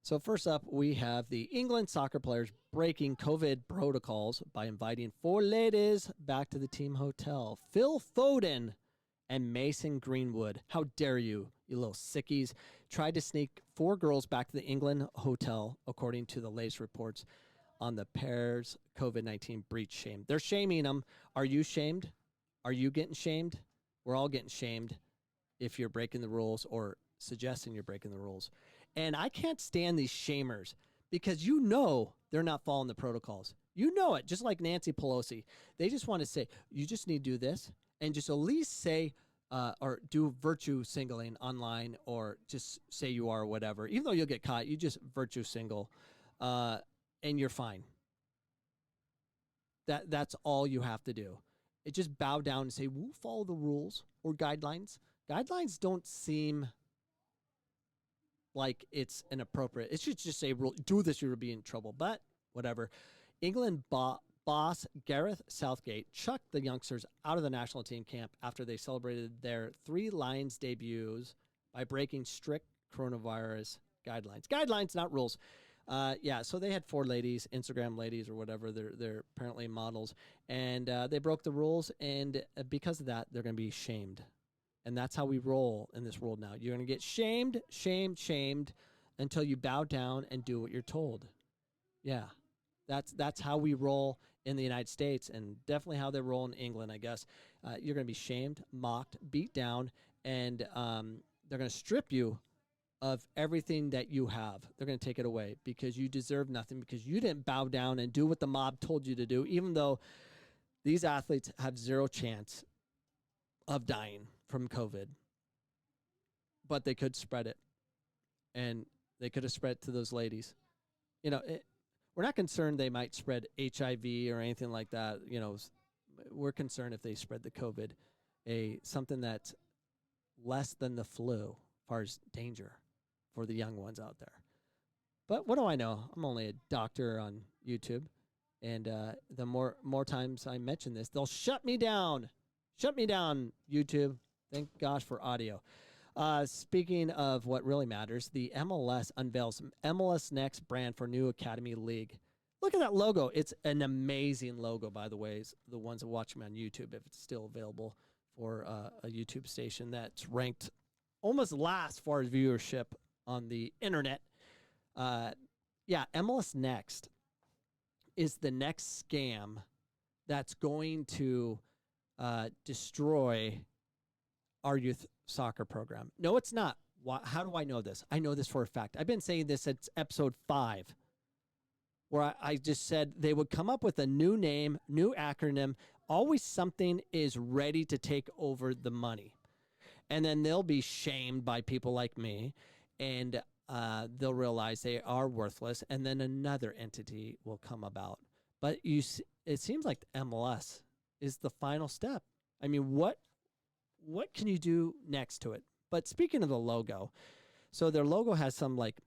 So first up, we have the England soccer players breaking COVID protocols by inviting 4 ladies back to the team hotel. Phil Foden and Mason Greenwood. How dare you, you little sickies. Tried to sneak 4 girls back to the England hotel, according to the latest reports on the pair's COVID-19 breach shame. They're shaming them. Are you shamed? Are you getting shamed? We're all getting shamed if you're breaking the rules or suggesting you're breaking the rules. And I can't stand these shamers because you know they're not following the protocols. You know it, just like Nancy Pelosi. They just want to say, you just need to do this and just at least say or do virtue singling online or just say you are or whatever. Even though you'll get caught, you just virtue single and you're fine. That's all you have to do. It just bow down and say, we'll follow the rules or guidelines. Guidelines don't seem like it's inappropriate. It should just say, do this, you'll be in trouble. But whatever. England boss Gareth Southgate chucked the youngsters out of the national team camp after they celebrated their 3 Lions debuts by breaking strict coronavirus guidelines. Guidelines, not rules. So they had 4 ladies, Instagram ladies or whatever. They're apparently models. And they broke the rules. And because of that, they're going to be shamed. And that's how we roll in this world now. You're going to get shamed until you bow down and do what you're told. Yeah, that's how we roll in the United States and definitely how they roll in England, I guess. You're going to be shamed, mocked, beat down, and they're going to strip you of everything that you have. They're going to take it away because you deserve nothing because you didn't bow down and do what the mob told you to do, even though these athletes have 0 chance of dying from COVID, but they could spread it, and they could have spread it to those ladies. You know, we're not concerned they might spread HIV or anything like that. You know, we're concerned if they spread the COVID, something that's less than the flu as far as danger for the young ones out there. But what do I know? I'm only a doctor on YouTube, and the more times I mention this, they'll shut me down. Shut me down, YouTube. Thank gosh for audio. Speaking of what really matters, the MLS unveils MLS Next brand for new Academy League. Look at that logo. It's an amazing logo, by the way. It's the ones that watch me on YouTube, if it's still available for a YouTube station that's ranked almost last as far as viewership on the internet. MLS Next is the next scam that's going to destroy our youth soccer program. No, it's not. How do I know this? I know this for a fact. I've been saying this since episode 5, where I just said they would come up with a new name, new acronym. Always something is ready to take over the money. And then they'll be shamed by people like me, and they'll realize they are worthless, and then another entity will come about. But it seems like the MLS is the final step. I mean, what can you do next to it? But speaking of the logo, so their logo has some like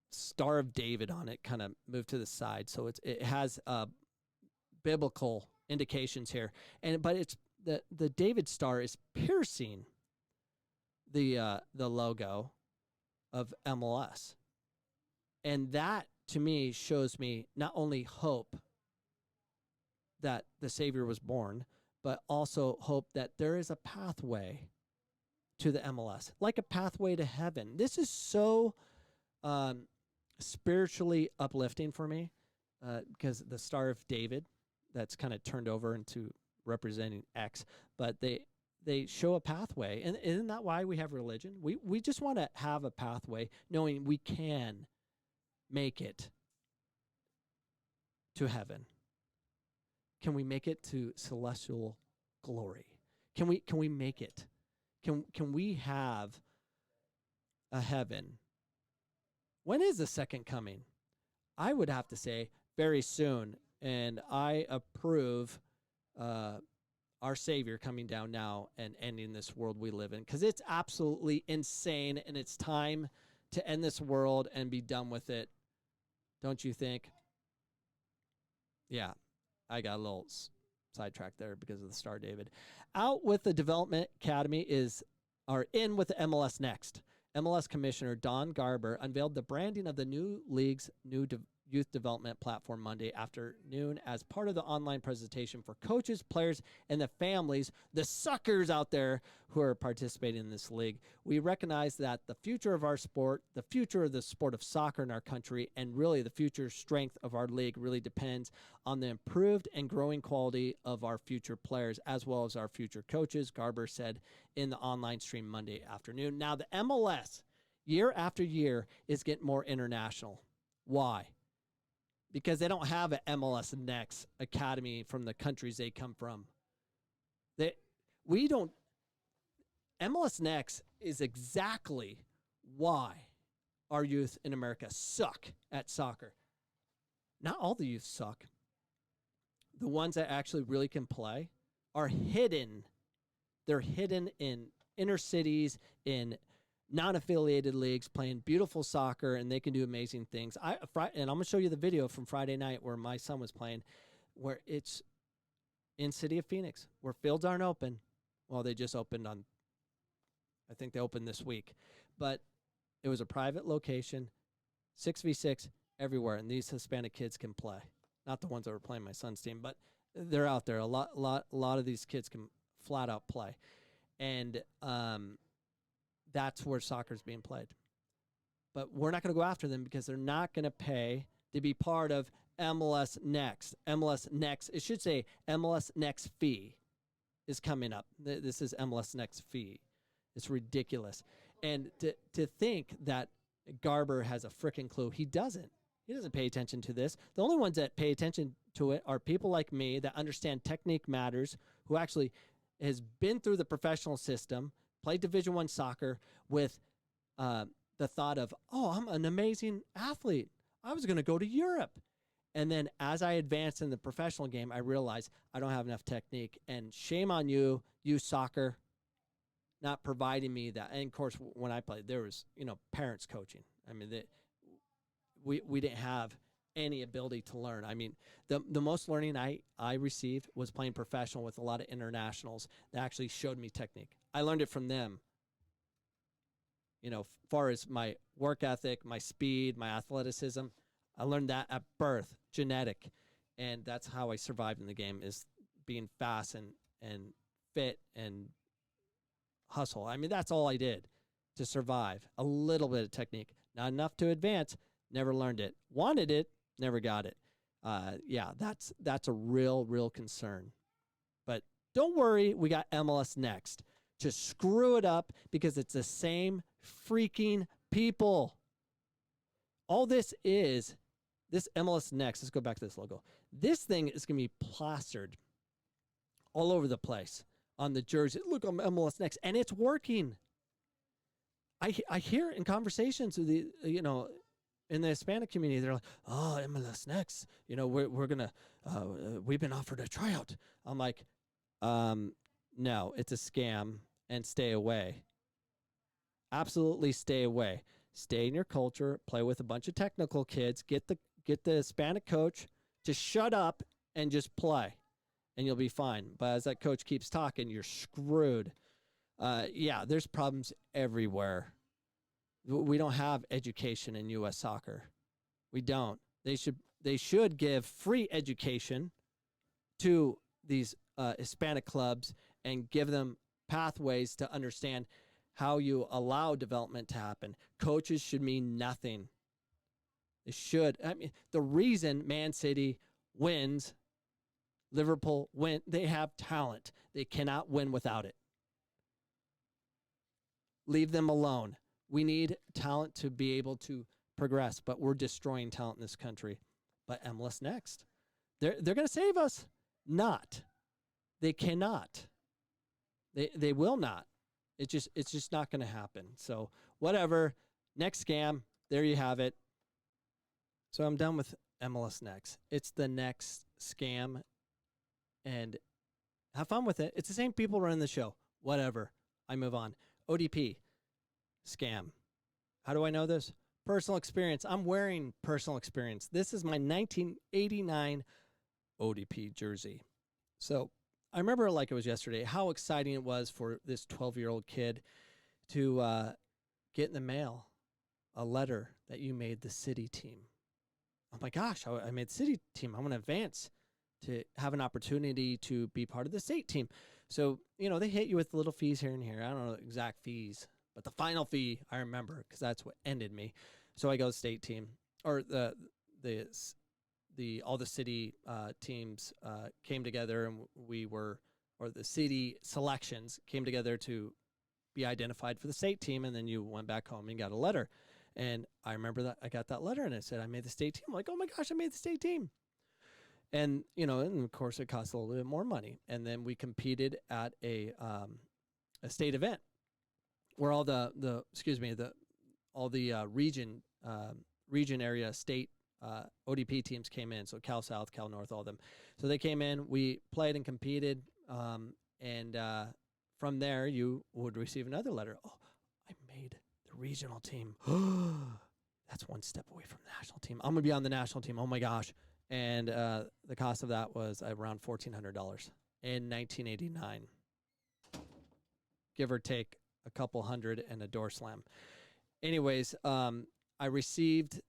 Star of David on it, kind of moved to the side. So it has biblical indications here, but it's the David star is piercing the logo of MLS, and that to me shows me not only hope that the Savior was born, but also hope that there is a pathway to the MLS, like a pathway to heaven. This is so spiritually uplifting for me because the Star of David, that's kind of turned over into representing X, but they show a pathway. And isn't that why we have religion? We just want to have a pathway knowing we can make it to heaven. Can we make it to celestial glory? Can we make it? Can we have a heaven? When is the second coming? I would have to say very soon, and I approve our Savior coming down now and ending this world we live in, because it's absolutely insane, and it's time to end this world and be done with it. Don't you think? Yeah, I got a little sidetracked there because of the Star David. Out with the Development Academy in with the MLS Next. MLS Commissioner Don Garber unveiled the branding of the new league's youth development platform Monday afternoon as part of the online presentation for coaches, players, and the families, the suckers out there who are participating in this league. We recognize that the future of our sport, the future of the sport of soccer in our country, and really the future strength of our league really depends on the improved and growing quality of our future players as well as our future coaches, Garber said in the online stream Monday afternoon. Now, the MLS, year after year, is getting more international. Why? Because they don't have an MLS Next academy from the countries they come from. MLS Next is exactly why our youth in America suck at soccer. Not all the youth suck. The ones that actually really can play are hidden. They're hidden in inner cities, in non-affiliated leagues, playing beautiful soccer, and they can do amazing things. And I'm going to show you the video from Friday night where my son was playing, where it's in city of Phoenix, where fields aren't open. Well, they just opened I think they opened this week. But it was a private location, 6v6 everywhere, and these Hispanic kids can play. Not the ones that were playing my son's team, but they're out there. A lot of these kids can flat out play. And that's where soccer is being played. But we're not going to go after them because they're not going to pay to be part of MLS Next. MLS Next, it should say MLS Next fee is coming up. This is MLS Next fee. It's ridiculous. And to think that Garber has a freaking clue, he doesn't. He doesn't pay attention to this. The only ones that pay attention to it are people like me that understand technique matters, who actually has been through the professional system, played Division I soccer with the thought of, oh, I'm an amazing athlete. I was going to go to Europe. And then as I advanced in the professional game, I realized I don't have enough technique. And shame on you, soccer, not providing me that. And, of course, when I played, there was, parents coaching. I mean, we didn't have any ability to learn. I mean, the most learning I received was playing professional with a lot of internationals that actually showed me technique. I learned it from them. Far as my work ethic, my speed, my athleticism, I learned that at birth, genetic. And that's how I survived in the game, is being fast and fit and hustle. I mean, that's all I did to survive. A little bit of technique. Not enough to advance. Never learned it. Wanted it. Never got it. That's a real concern. But don't worry, we got MLS Next to screw it up because it's the same freaking people. All this MLS Next, let's go back to this logo. This thing is going to be plastered all over the place on the jersey. Look, I'm MLS Next, and it's working. I hear in conversations with in the Hispanic community, they're like, oh, MLS Next, we're going to, we've been offered a tryout. I'm like, no, it's a scam, and stay away. Absolutely stay away. Stay in your culture, play with a bunch of technical kids, get the Hispanic coach to shut up and just play, and you'll be fine. But as that coach keeps talking, you're screwed. There's problems everywhere. We don't have education in U.S. soccer. We don't. They should give free education to these Hispanic clubs and give them pathways to understand how you allow development to happen. Coaches should mean nothing. They should. I mean, the reason Man City wins, Liverpool win, they have talent. They cannot win without it. Leave them alone. We need talent to be able to progress, but we're destroying talent in this country. But MLS Next, they're going to save us. Not. They cannot. They will not. It's just not going to happen. So whatever. Next scam. There you have it. So I'm done with MLS Next. It's the next scam, and have fun with it. It's the same people running the show. Whatever. I move on. ODP Scam. How do I know this? Personal experience. I'm wearing personal experience. This is my 1989 ODP jersey. So I remember like it was yesterday how exciting it was for this 12-year-old kid to get in the mail a letter that you made the city team. Oh my gosh, I made the city team. I want to advance to have an opportunity to be part of the state team. So, they hit you with little fees here and here. I don't know the exact fees, but the final fee I remember because that's what ended me. So I go state team, or all the city teams came together, and the city selections came together to be identified for the state team, and then you went back home and got a letter. And I remember that I got that letter, and it said I made the state team. I'm like, oh my gosh, I made the state team. And, and of course it costs a little bit more money. And then we competed at a state event where all the region area state ODP teams came in. So Cal South, Cal North, all of them. So they came in, we played and competed. And from there you would receive another letter. Oh, I made the regional team. That's one step away from the national team. I'm going to be on the national team. Oh my gosh. And the cost of that was around $1,400 in 1989. Give or take a couple hundred and a door slam. Anyways, I received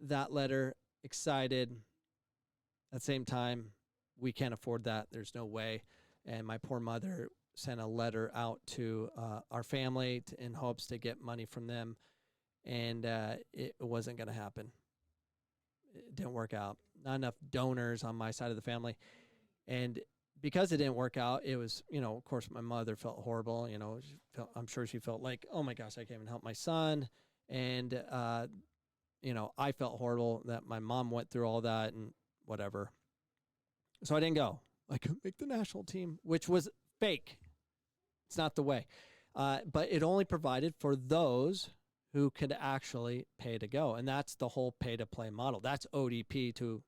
that letter, excited. At the same time, we can't afford that. There's no way. And my poor mother sent a letter out to our family in hopes to get money from them. And it wasn't going to happen. It didn't work out. Not enough donors on my side of the family. And because it didn't work out, it was, of course, my mother felt horrible. I'm sure she felt like, oh my gosh, I can't even help my son. And, I felt horrible that my mom went through all that and whatever. So I didn't go. I couldn't make the national team, which was fake. It's not the way. But it only provided for those who could actually pay to go. And that's the whole pay-to-play model. That's ODP to,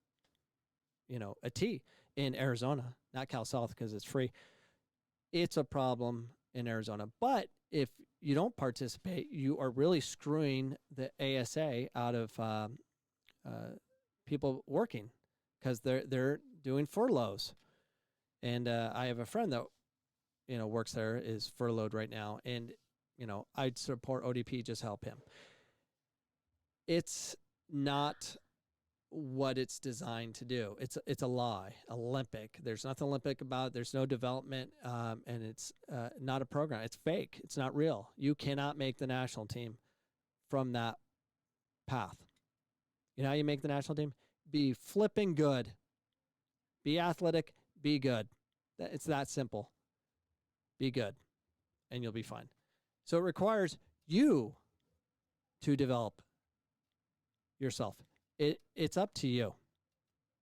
a T in Arizona, not Cal South because it's free. It's a problem in Arizona. But if you don't participate, you are really screwing the ASA out of people working because they're doing furloughs. And I have a friend that, works there, is furloughed right now. And I'd support ODP, just help him. It's not what it's designed to do. It's a lie. Olympic. There's nothing Olympic about it. There's no development, and it's not a program. It's fake. It's not real. You cannot make the national team from that path. You know how you make the national team? Be flipping good. Be athletic. Be good. It's that simple. Be good, and you'll be fine. So it requires you to develop yourself. It's up to you.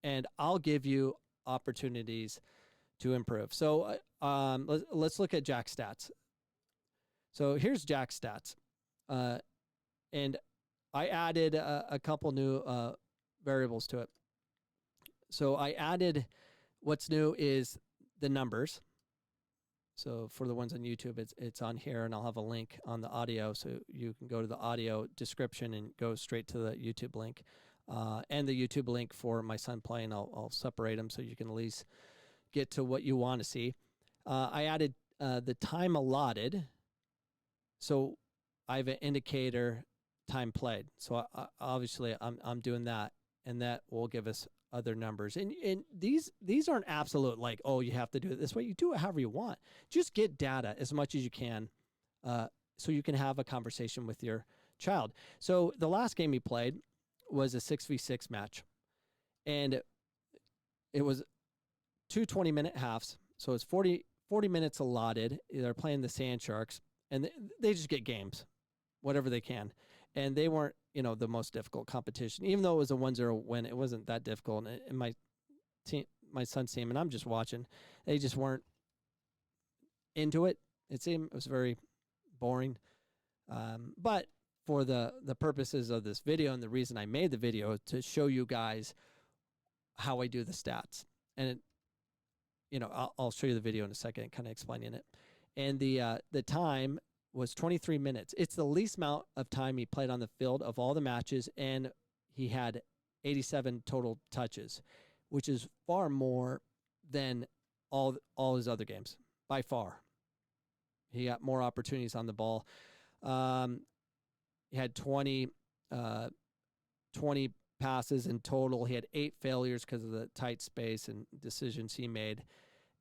And I'll give you opportunities to improve. So let's look at Jack's stats. So here's Jack's stats. And I added a couple new variables to it. So I added, what's new is the numbers. So for the ones on YouTube, it's on here, and I'll have a link on the audio, so you can go to the audio description and go straight to the YouTube link. And the YouTube link for my son playing, I'll separate them so you can at least get to what you want to see. I added the time allotted. So I have an indicator time played. So obviously I'm doing that, and that will give us other numbers. And these aren't absolute, like, oh, you have to do it this way. You do it however you want. Just get data as much as you can so you can have a conversation with your child. So the last game he played was a 6v6 match. And it was 2 20-minute halves. So it's 40 minutes allotted. They're playing the Sand Sharks, and they just get games, whatever they can. And they weren't, the most difficult competition. Even though it was a 1-0 win, it wasn't that difficult. And my son's team, and I'm just watching, they just weren't into it. It seemed it was very boring. But for the purposes of this video, and the reason I made the video, to show you guys how I do the stats. And I'll show you the video in a second, kind of explaining it. And the time was 23 minutes. It's the least amount of time he played on the field of all the matches, and he had 87 total touches, which is far more than all his other games, by far. He got more opportunities on the ball. he had 20 passes in total. He had 8 failures because of the tight space and decisions he made.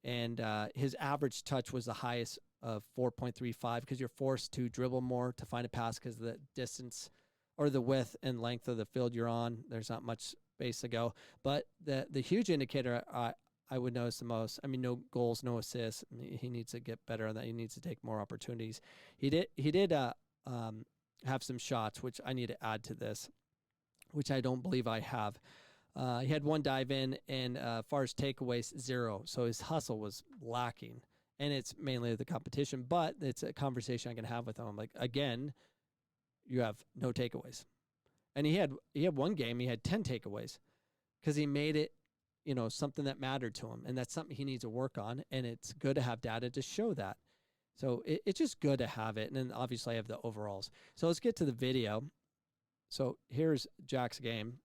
And his average touch was the highest of 4.35 because you're forced to dribble more to find a pass because of the distance or the width and length of the field you're on. There's not much space to go. But the huge indicator I would notice the most, I mean, no goals, no assists. I mean, he needs to get better on that. He needs to take more opportunities. He did have some shots, which I need to add to this, which I don't believe I have. He had 1 dive in, and as far as takeaways, 0. So his hustle was lacking, and it's mainly the competition. But it's a conversation I can have with him. I'm like, again, you have no takeaways, and he had one game he had 10 takeaways because he made it, something that mattered to him, and that's something he needs to work on. And it's good to have data to show that. So it's just good to have it. And then obviously I have the overalls. So let's get to the video. So here's Jack's game.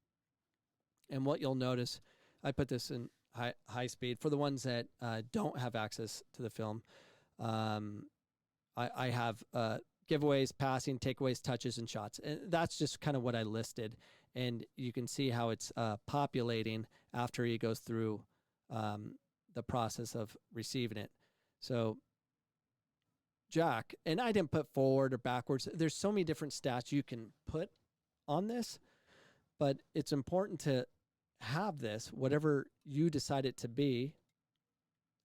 And what you'll notice, I put this in high speed. For the ones that don't have access to the film, I have giveaways, passing, takeaways, touches, and shots. And that's just kind of what I listed. And you can see how it's populating after he goes through the process of receiving it. So Jack, and I didn't put forward or backwards. There's so many different stats you can put on this, but it's important to have this, whatever you decide it to be,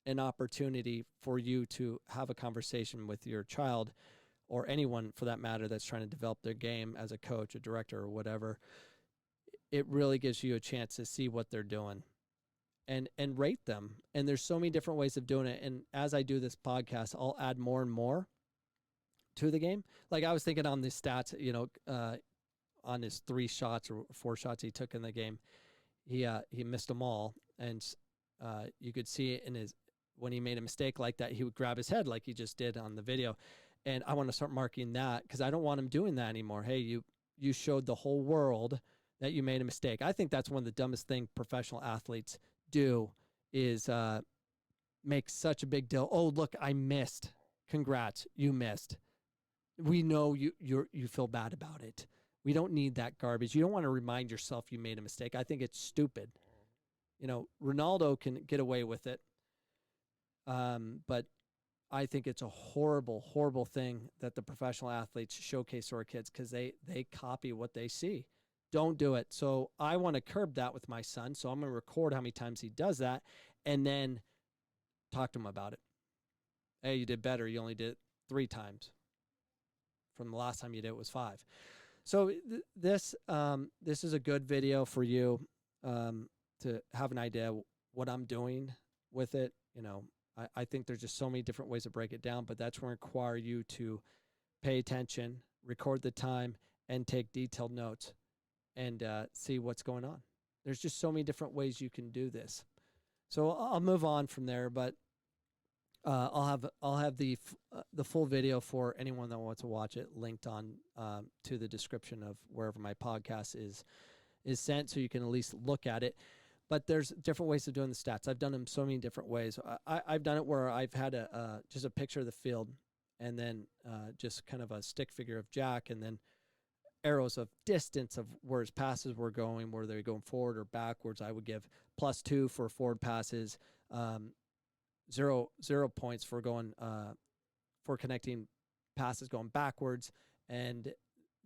an opportunity for you to have a conversation with your child or anyone for that matter that's trying to develop their game as a coach, a director, or whatever. It really gives you a chance to see what they're doing and rate them. And there's so many different ways of doing it. And as I do this podcast, I'll add more and more to the game. Like I was thinking on the stats, on his 3 shots or 4 shots he took in the game, he missed them all. And you could see it in his, when he made a mistake like that, he would grab his head like he just did on the video. And I want to start marking that because I don't want him doing that anymore. Hey, you showed the whole world that you made a mistake. I think that's one of the dumbest things professional athletes do is make such a big deal. Oh, look, I missed. Congrats, you missed. We know you feel bad about it. We don't need that garbage. You don't want to remind yourself you made a mistake. I think it's stupid. Ronaldo can get away with it. But I think it's a horrible, horrible thing that the professional athletes showcase to our kids because they copy what they see. Don't do it. So I want to curb that with my son. So I'm going to record how many times he does that and then talk to him about it. Hey, you did better. You only did it 3 times. From the last time you did it was 5. So this is a good video for you to have an idea what I'm doing with it. I think there's just so many different ways to break it down, but that's going to require you to pay attention, record the time, and take detailed notes and see what's going on. There's just so many different ways you can do this. So I'll move on from there, but I'll have the full video for anyone that wants to watch it linked on to the description of wherever my podcast is sent, so you can at least look at it. But there's different ways of doing the stats. I've done them so many different ways. I've done it where I've had just a picture of the field and then just kind of a stick figure of Jack and then arrows of distance of where his passes were going, whether they're going forward or backwards. I would give +2 for forward passes, 0 points for going for connecting passes going backwards, and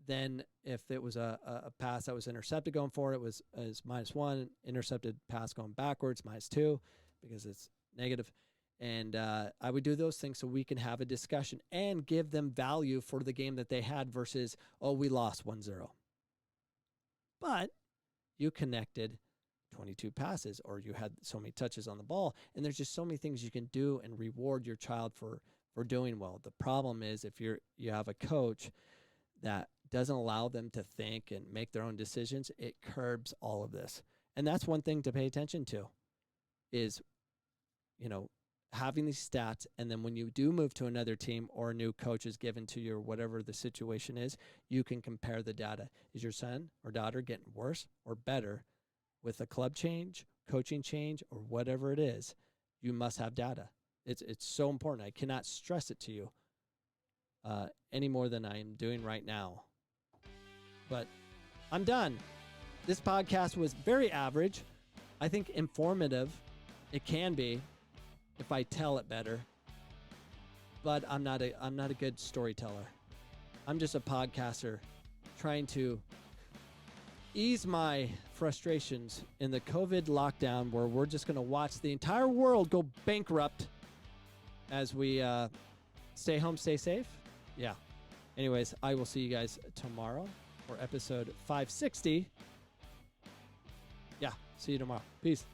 then if it was a pass that was intercepted going forward, it was -1. Intercepted pass going backwards, -2 because it's negative. And I would do those things so we can have a discussion and give them value for the game that they had versus, oh, we lost 1-0. But you connected 22 passes or you had so many touches on the ball. And there's just so many things you can do and reward your child for doing well. The problem is if you have a coach that doesn't allow them to think and make their own decisions, it curbs all of this. And that's one thing to pay attention to is, having these stats, and then when you do move to another team or a new coach is given to you or whatever the situation is, you can compare the data. Is your son or daughter getting worse or better with a club change, coaching change, or whatever it is? You must have data. It's so important. I cannot stress it to you any more than I am doing right now. But I'm done. This podcast was very average. I think informative. It can be if I tell it better. But I'm not a good storyteller. I'm just a podcaster trying to ease my frustrations in the COVID lockdown where we're just going to watch the entire world go bankrupt as we stay home, stay safe. Yeah. Anyways, I will see you guys tomorrow for episode 560. Yeah, see you tomorrow. Peace.